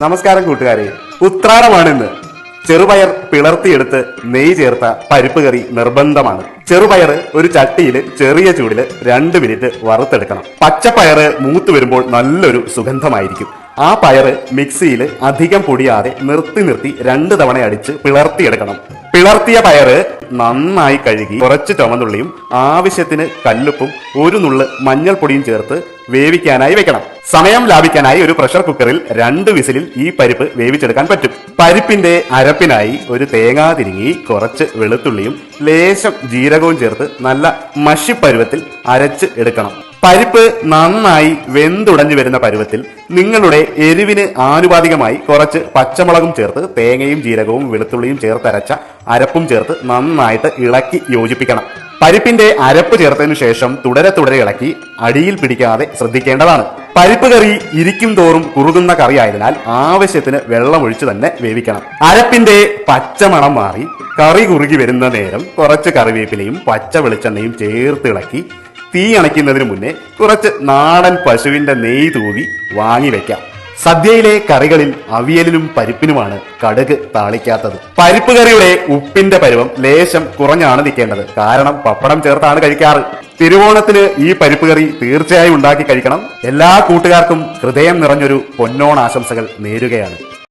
നമസ്കാരം കൂട്ടുകാരെ, ഉത്രാടമാണിന്ന്. ചെറുപയർ പിളർത്തിയെടുത്ത് നെയ്യ് ചേർത്ത പരിപ്പ് കറി നിർബന്ധമാണ്. ചെറുപയർ ഒരു ചട്ടിയിൽ ചെറിയ ചൂടിൽ 2 മിനിറ്റ് വറുത്തെടുക്കണം. പച്ചപ്പയറ് മൂത്ത് വരുമ്പോൾ നല്ലൊരു സുഗന്ധമായിരിക്കും. ആ പയറ് മിക്സിയിൽ അധികം പൊടിയാതെ നിർത്തി 2 തവണ അടിച്ച് പിളർത്തിയെടുക്കണം. പിളർത്തിയ പയറ് നന്നായി കഴുകി കുറച്ച് ചുവന്നുള്ളിയും ആവശ്യത്തിന് കല്ലുപ്പും 1 നുള്ള് മഞ്ഞൾപ്പൊടിയും ചേർത്ത് വേവിക്കാനായി വെക്കണം. സമയം ലാഭിക്കാനായി ഒരു പ്രഷർ കുക്കറിൽ 2 വിസിലിൽ ഈ പരിപ്പ് വേവിച്ചെടുക്കാൻ പറ്റും. പരിപ്പിന്റെ അരപ്പിനായി ഒരു തേങ്ങാ തിരിങ്ങി, കുറച്ച് വെളുത്തുള്ളിയും ലേശം ജീരകവും ചേർത്ത് നല്ല മഷിപ്പരുവത്തിൽ അരച്ച് എടുക്കണം. പരിപ്പ് നന്നായി വെന്തുടഞ്ഞു വരുന്ന പരുവത്തിൽ നിങ്ങളുടെ എരിവിന് ആനുപാതികമായി കുറച്ച് പച്ചമുളകും ചേർത്ത് തേങ്ങയും ജീരകവും വെളുത്തുള്ളിയും ചേർത്തരച്ച അരപ്പും ചേർത്ത് നന്നായിട്ട് ഇളക്കി യോജിപ്പിക്കണം. പരിപ്പിന്റെ അരപ്പ് ചേർത്തതിനു ശേഷം തുടരെ ഇളക്കി അടിയിൽ പിടിക്കാതെ ശ്രദ്ധിക്കേണ്ടതാണ്. പരിപ്പ് കറി ഇരിക്കും തോറും കുറുകുന്ന കറി ആയതിനാൽ ആവശ്യത്തിന് വെള്ളമൊഴിച്ച് തന്നെ വേവിക്കണം. അരപ്പിന്റെ പച്ചമണം മാറി കറി കുറുകി വരുന്ന നേരം കുറച്ച് കറിവേപ്പിലയും പച്ച വെളിച്ചെണ്ണയും ചേർത്ത് ഇളക്കി തീ അണയ്ക്കുന്നതിന് മുന്നേ കുറച്ച് നാടൻ പശുവിന്റെ നെയ്യ് തൂവി വാങ്ങി വെക്കാം. സദ്യയിലെ കറികളിൽ അവിയലിനും പരിപ്പിനുമാണ് കടുക് താളിക്കാത്തത്. പരിപ്പ് കറിയുടെ ഉപ്പിന്റെ പരുവം ലേശം കുറഞ്ഞാണ് നിൽക്കേണ്ടത്. കാരണം പപ്പടം ചേർത്താണ് കഴിക്കാറ്. തിരുവോണത്തിന് ഈ പരിപ്പ് കറി തീർച്ചയായും ഉണ്ടാക്കി കഴിക്കണം. എല്ലാ കൂട്ടുകാർക്കും ഹൃദയം നിറഞ്ഞൊരു പൊന്നോണാശംസകൾ നേരുകയാണ്.